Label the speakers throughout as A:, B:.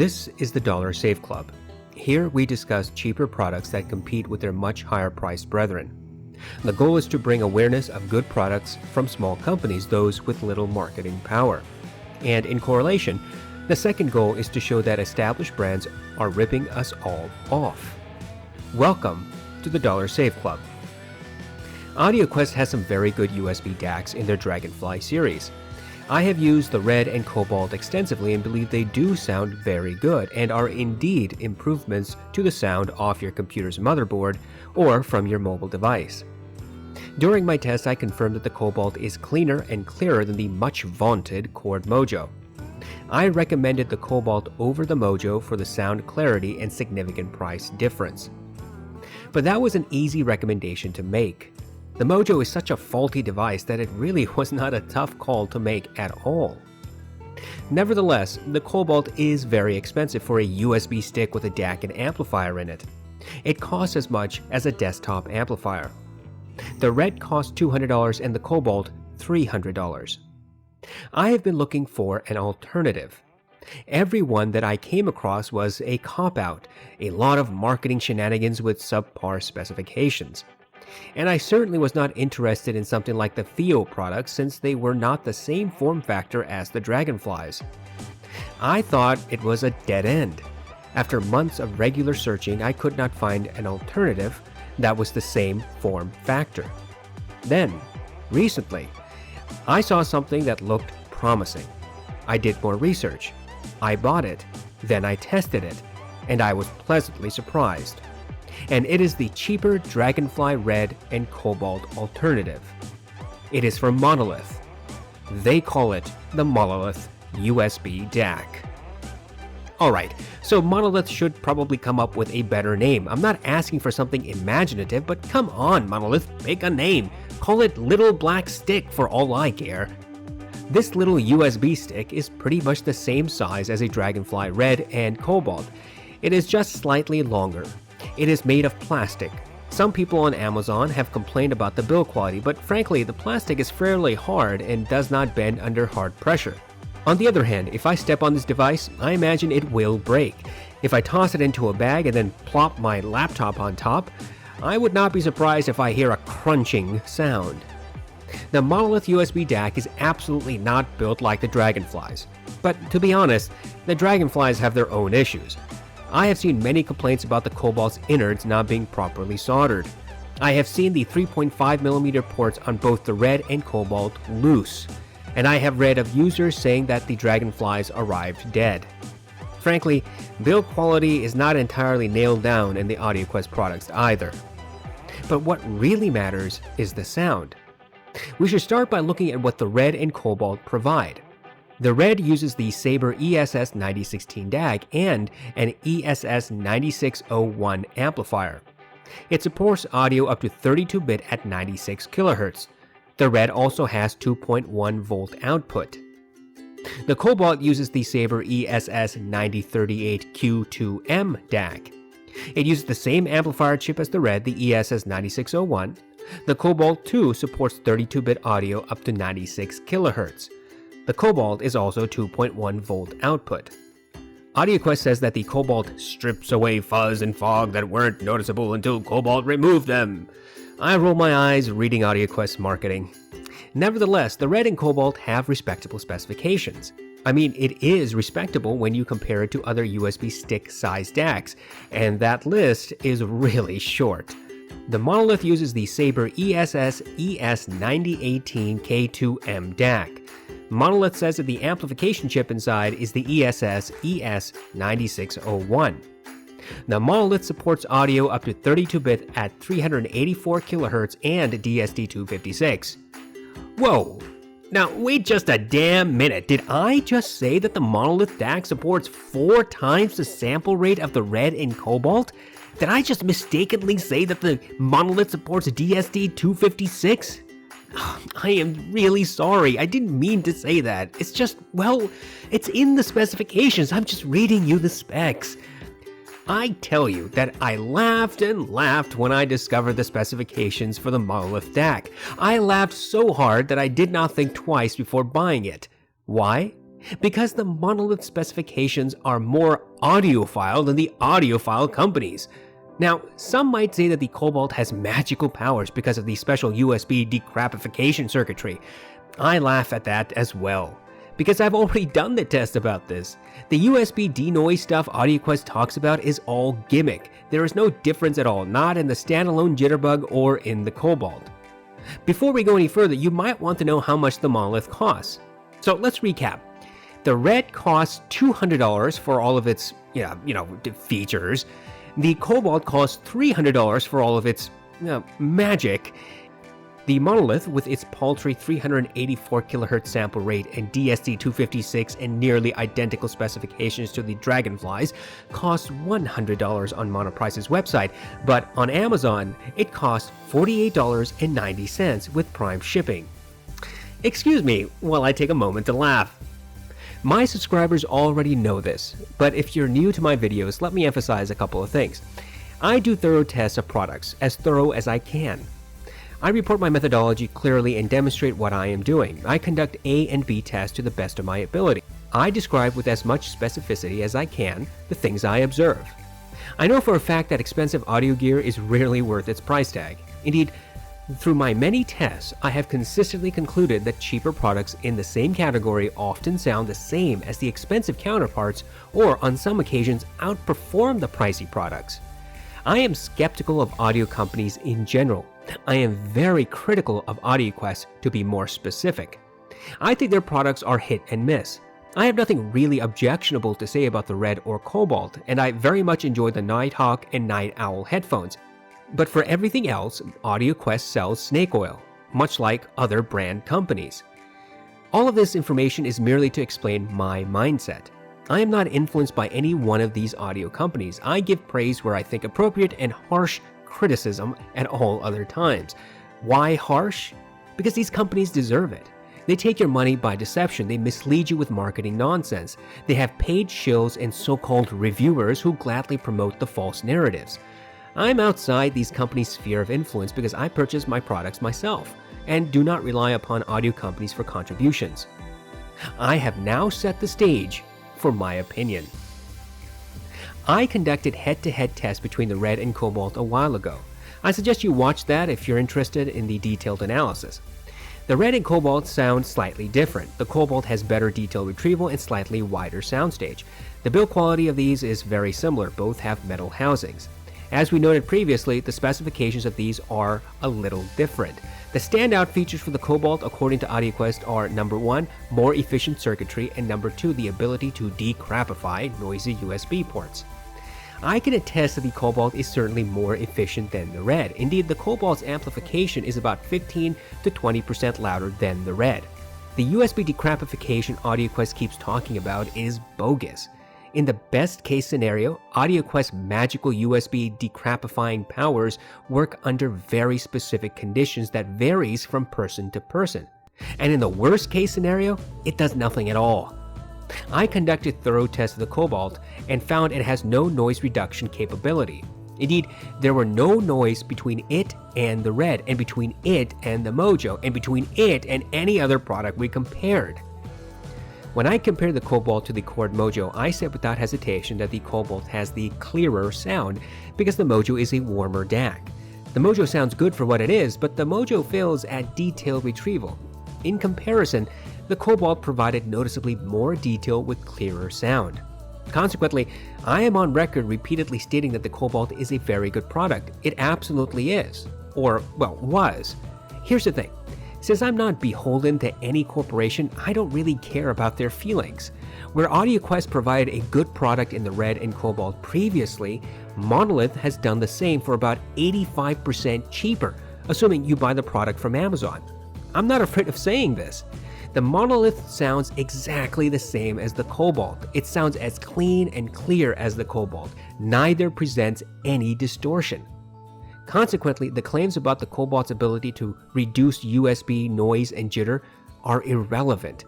A: This is the Dollar Save Club. Here we discuss cheaper products that compete with their much higher priced brethren. The goal is to bring awareness of good products from small companies, those with little marketing power. And in correlation, the second goal is to show that established brands are ripping us all off. Welcome to the Dollar Save Club. Audioquest has some very good USB DACs in their Dragonfly series. I have used the Red and Cobalt extensively and believe they do sound very good and are indeed improvements to the sound off your computer's motherboard or from your mobile device. During my test, I confirmed that the Cobalt is cleaner and clearer than the much vaunted Chord Mojo. I recommended the Cobalt over the Mojo for the sound clarity and significant price difference. But that was an easy recommendation to make. The Mojo is such a faulty device that it really was not a tough call to make at all. Nevertheless, the Cobalt is very expensive for a USB stick with a DAC and amplifier in it. It costs as much as a desktop amplifier. The Red costs $200 and the Cobalt $300. I have been looking for an alternative. Every one that I came across was a cop-out, a lot of marketing shenanigans with subpar specifications. And I certainly was not interested in something like the Theo products since they were not the same form factor as the Dragonflies. I thought it was a dead end. After months of regular searching, I could not find an alternative that was the same form factor. Then, recently, I saw something that looked promising. I did more research. I bought it, then I tested it, and I was pleasantly surprised. And it is the cheaper Dragonfly Red and Cobalt alternative. It is from Monolith. They call it the Monolith USB DAC. Alright, so Monolith should probably come up with a better name. I'm not asking for something imaginative, but come on, Monolith, pick a name. Call it Little Black Stick for all I care. This little USB stick is pretty much the same size as a Dragonfly Red and Cobalt. It is just slightly longer. It is made of plastic. Some people on Amazon have complained about the build quality, but frankly, the plastic is fairly hard and does not bend under hard pressure. On the other hand, if I step on this device, I imagine it will break. If I toss it into a bag and then plop my laptop on top, I would not be surprised if I hear a crunching sound. The Monolith USB DAC is absolutely not built like the Dragonflies. But to be honest, the Dragonflies have their own issues. I have seen many complaints about the Cobalt's innards not being properly soldered. I have seen the 3.5mm ports on both the Red and Cobalt loose, and I have read of users saying that the Dragonflies arrived dead. Frankly, build quality is not entirely nailed down in the Audioquest products either. But what really matters is the sound. We should start by looking at what the Red and Cobalt provide. The Red uses the Sabre ESS 9016 DAC and an ESS 9601 amplifier. It supports audio up to 32-bit at 96 kHz. The Red also has 2.1 volt output. The Cobalt uses the Sabre ESS 9038 Q2M DAC. It uses the same amplifier chip as the Red, the ESS 9601. The Cobalt too supports 32-bit audio up to 96 kHz. The Cobalt is also 2.1 volt output. Audioquest says that the Cobalt strips away fuzz and fog that weren't noticeable until Cobalt removed them. I roll my eyes reading Audioquest's marketing. Nevertheless, the Red and Cobalt have respectable specifications. I mean, it is respectable when you compare it to other USB stick-sized DACs, and that list is really short. The Monolith uses the Sabre ESS ES9018 K2M DAC. Monolith says that the amplification chip inside is the ESS ES9601. The Monolith supports audio up to 32-bit at 384 kHz and DSD256. Whoa! Now wait just a damn minute, did I just say that the Monolith DAC supports 4 times the sample rate of the Red and Cobalt? Did I just mistakenly say that the Monolith supports DSD256? I am really sorry, I didn't mean to say that. It's just, well, it's in the specifications, I'm just reading you the specs. I tell you that I laughed and laughed when I discovered the specifications for the Monolith DAC. I laughed so hard that I did not think twice before buying it. Why? Because the Monolith specifications are more audiophile than the audiophile companies. Now, some might say that the Cobalt has magical powers because of the special USB decrapification circuitry. I laugh at that as well, because I've already done the test about this. The USB denoise stuff Audioquest talks about is all gimmick. There is no difference at all, not in the standalone jitterbug or in the Cobalt. Before we go any further, you might want to know how much the Monolith costs. So let's recap. The Red costs $200 for all of its, features. The Cobalt costs $300 for all of its, magic. The Monolith, with its paltry 384 kHz sample rate and DSD-256 and nearly identical specifications to the Dragonflies, costs $100 on Monoprice's website, but on Amazon, it costs $48.90 with Prime shipping. Excuse me while I take a moment to laugh. My subscribers already know this, but if you're new to my videos, let me emphasize a couple of things. I do thorough tests of products, as thorough as I can. I report my methodology clearly and demonstrate what I am doing. I conduct A and B tests to the best of my ability. I describe with as much specificity as I can the things I observe. I know for a fact that expensive audio gear is rarely worth its price tag. Indeed, through my many tests, I have consistently concluded that cheaper products in the same category often sound the same as the expensive counterparts, or on some occasions outperform the pricey products. I am skeptical of audio companies in general. I am very critical of Audioquest, to be more specific. I think their products are hit and miss. I have nothing really objectionable to say about the Red or Cobalt, and I very much enjoy the Nighthawk and Night Owl headphones. But for everything else, Audioquest sells snake oil, much like other brand companies. All of this information is merely to explain my mindset. I am not influenced by any one of these audio companies. I give praise where I think appropriate and harsh criticism at all other times. Why harsh? Because these companies deserve it. They take your money by deception. They mislead you with marketing nonsense. They have paid shills and so-called reviewers who gladly promote the false narratives. I'm outside these companies' sphere of influence because I purchase my products myself and do not rely upon audio companies for contributions. I have now set the stage for my opinion. I conducted head-to-head tests between the Red and Cobalt a while ago. I suggest you watch that if you're interested in the detailed analysis. The Red and Cobalt sound slightly different. The Cobalt has better detail retrieval and slightly wider soundstage. The build quality of these is very similar. Both have metal housings. As we noted previously, the specifications of these are a little different. The standout features for the Cobalt, according to Audioquest, are number 1, more efficient circuitry, and number 2, the ability to decrapify noisy USB ports. I can attest that the Cobalt is certainly more efficient than the Red. Indeed, the Cobalt's amplification is about 15 to 20% louder than the Red. The USB decrapification Audioquest keeps talking about is bogus. In the best case scenario, Audioquest's magical USB decrapifying powers work under very specific conditions that varies from person to person. And in the worst case scenario, it does nothing at all. I conducted thorough tests of the Cobalt and found it has no noise reduction capability. Indeed, there were no noise between it and the Red, and between it and the Mojo, and between it and any other product we compared. When I compared the Cobalt to the Chord Mojo, I said without hesitation that the Cobalt has the clearer sound because the Mojo is a warmer DAC. The Mojo sounds good for what it is, but the Mojo fails at detail retrieval. In comparison, the Cobalt provided noticeably more detail with clearer sound. Consequently, I am on record repeatedly stating that the Cobalt is a very good product. It absolutely is. Or, well, was. Here's the thing. Since I'm not beholden to any corporation, I don't really care about their feelings. Where Audioquest provided a good product in the Red and Cobalt previously, Monolith has done the same for about 85% cheaper, assuming you buy the product from Amazon. I'm not afraid of saying this. The Monolith sounds exactly the same as the Cobalt. It sounds as clean and clear as the Cobalt. Neither presents any distortion. Consequently, the claims about the Cobalt's ability to reduce USB noise and jitter are irrelevant.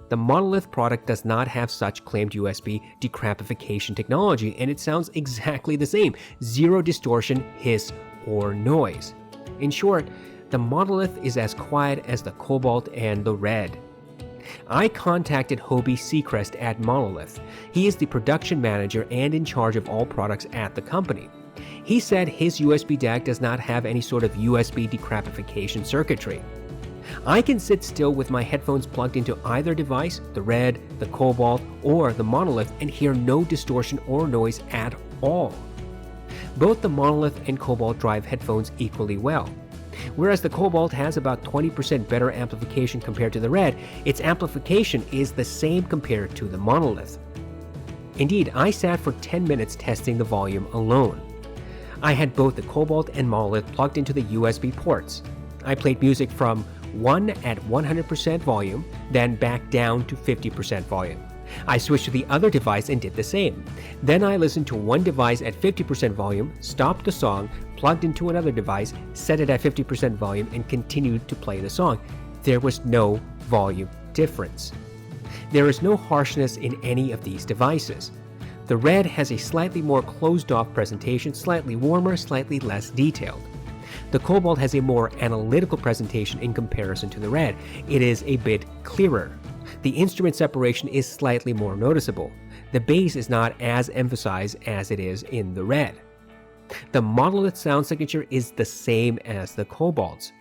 A: The Monolith product does not have such claimed USB decrapification technology, and it sounds exactly the same. Zero distortion, hiss, or noise. In short, the Monolith is as quiet as the Cobalt and the Red. I contacted Hobie Seacrest at Monolith. He is the production manager and in charge of all products at the company. He said his USB DAC does not have any sort of USB decrapification circuitry. I can sit still with my headphones plugged into either device, the Red, the Cobalt, or the Monolith, and hear no distortion or noise at all. Both the Monolith and Cobalt drive headphones equally well. Whereas the Cobalt has about 20% better amplification compared to the Red, its amplification is the same compared to the Monolith. Indeed, I sat for 10 minutes testing the volume alone. I had both the Cobalt and Monolith plugged into the USB ports. I played music from 1 at 100% volume, then back down to 50% volume. I switched to the other device and did the same. Then I listened to one device at 50% volume, stopped the song, plugged into another device, set it at 50% volume, and continued to play the song. There was no volume difference. There is no harshness in any of these devices. The Red has a slightly more closed-off presentation, slightly warmer, slightly less detailed. The Cobalt has a more analytical presentation in comparison to the Red. It is a bit clearer. The instrument separation is slightly more noticeable. The bass is not as emphasized as it is in the Red. The Monolith sound signature is the same as the Cobalt's.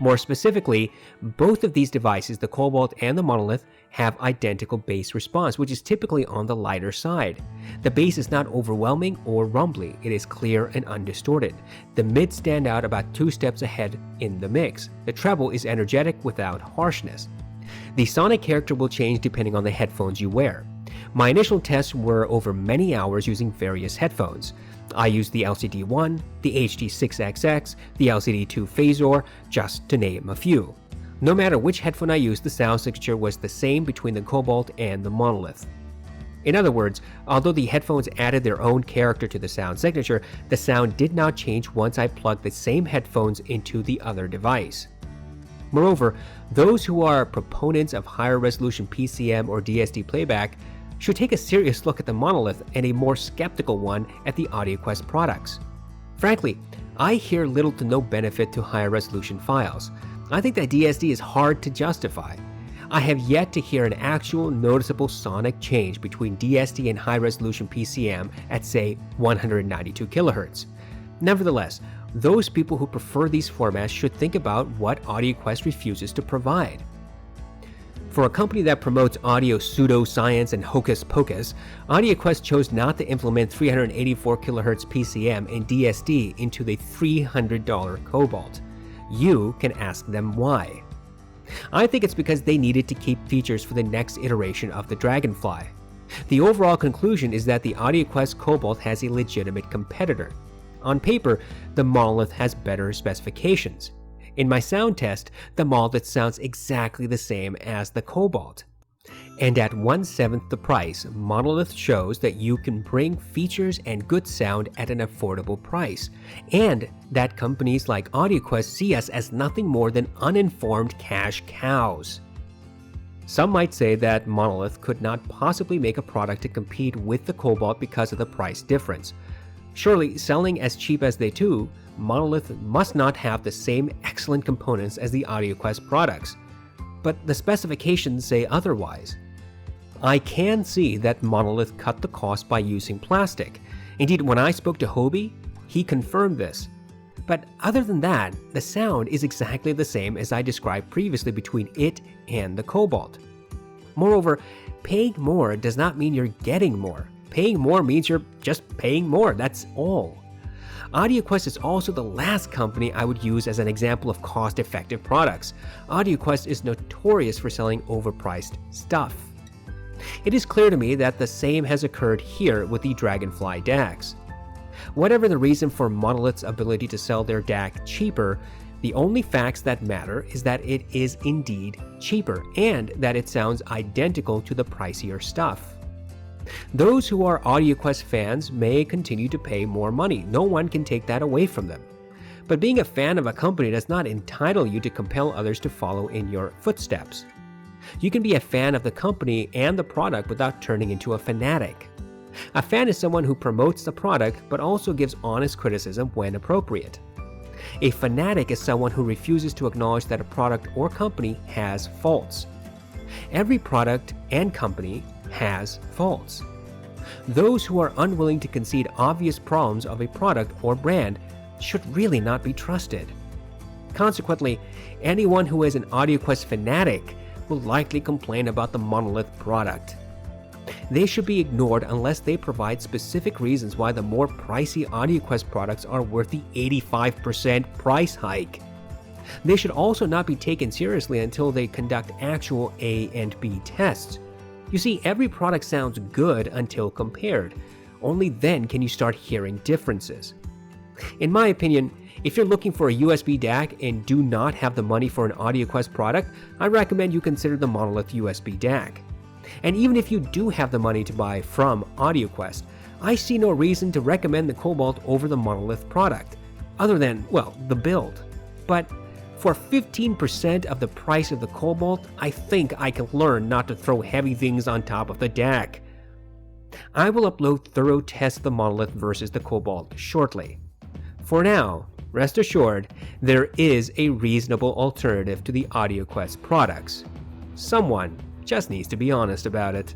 A: More specifically, both of these devices, the Cobalt and the Monolith, have identical bass response, which is typically on the lighter side. The bass is not overwhelming or rumbly, it is clear and undistorted. The mids stand out about 2 steps ahead in the mix. The treble is energetic without harshness. The sonic character will change depending on the headphones you wear. My initial tests were over many hours using various headphones. I used the LCD1, the HD6XX, the LCD2 Phasor, just to name a few. No matter which headphone I used, the sound signature was the same between the Cobalt and the Monolith. In other words, although the headphones added their own character to the sound signature, the sound did not change once I plugged the same headphones into the other device. Moreover, those who are proponents of higher resolution PCM or DSD playback should take a serious look at the Monolith and a more skeptical one at the Audioquest products. Frankly, I hear little to no benefit to higher resolution files. I think that DSD is hard to justify. I have yet to hear an actual noticeable sonic change between DSD and high resolution PCM at say 192 kHz. Nevertheless, those people who prefer these formats should think about what Audioquest refuses to provide. For a company that promotes audio pseudoscience and hocus pocus, Audioquest chose not to implement 384 kHz PCM and DSD into the $300 Cobalt. You can ask them why. I think it's because they needed to keep features for the next iteration of the Dragonfly. The overall conclusion is that the Audioquest Cobalt has a legitimate competitor. On paper, the Monolith has better specifications. In my sound test, the Monolith sounds exactly the same as the Cobalt. And at 1/7 the price, Monolith shows that you can bring features and good sound at an affordable price, and that companies like Audioquest see us as nothing more than uninformed cash cows. Some might say that Monolith could not possibly make a product to compete with the Cobalt because of the price difference. Surely, selling as cheap as they do, Monolith must not have the same excellent components as the Audioquest products. But the specifications say otherwise. I can see that Monolith cut the cost by using plastic. Indeed, when I spoke to Hobie, he confirmed this. But other than that, the sound is exactly the same as I described previously between it and the Cobalt. Moreover, paying more does not mean you're getting more. Paying more means you're just paying more, that's all. Audioquest is also the last company I would use as an example of cost-effective products. Audioquest is notorious for selling overpriced stuff. It is clear to me that the same has occurred here with the Dragonfly DACs. Whatever the reason for Monolith's ability to sell their DAC cheaper, the only facts that matter is that it is indeed cheaper and that it sounds identical to the pricier stuff. Those who are Audioquest fans may continue to pay more money. No one can take that away from them. But being a fan of a company does not entitle you to compel others to follow in your footsteps. You can be a fan of the company and the product without turning into a fanatic. A fan is someone who promotes the product but also gives honest criticism when appropriate. A fanatic is someone who refuses to acknowledge that a product or company has faults. Every product and company has faults. Those who are unwilling to concede obvious problems of a product or brand should really not be trusted. Consequently, anyone who is an Audioquest fanatic will likely complain about the Monolith product. They should be ignored unless they provide specific reasons why the more pricey Audioquest products are worth the 85% price hike. They should also not be taken seriously until they conduct actual A and B tests. You see, every product sounds good until compared. Only then can you start hearing differences. In my opinion, if you're looking for a USB DAC and do not have the money for an Audioquest product, I recommend you consider the Monolith USB DAC. And even if you do have the money to buy from Audioquest, I see no reason to recommend the Cobalt over the Monolith product, other than, well, the build. But for 15% of the price of the Cobalt, I think I can learn not to throw heavy things on top of the DAC. I will upload thorough tests of the Monolith versus the Cobalt shortly. For now, rest assured, there is a reasonable alternative to the Audioquest products. Someone just needs to be honest about it.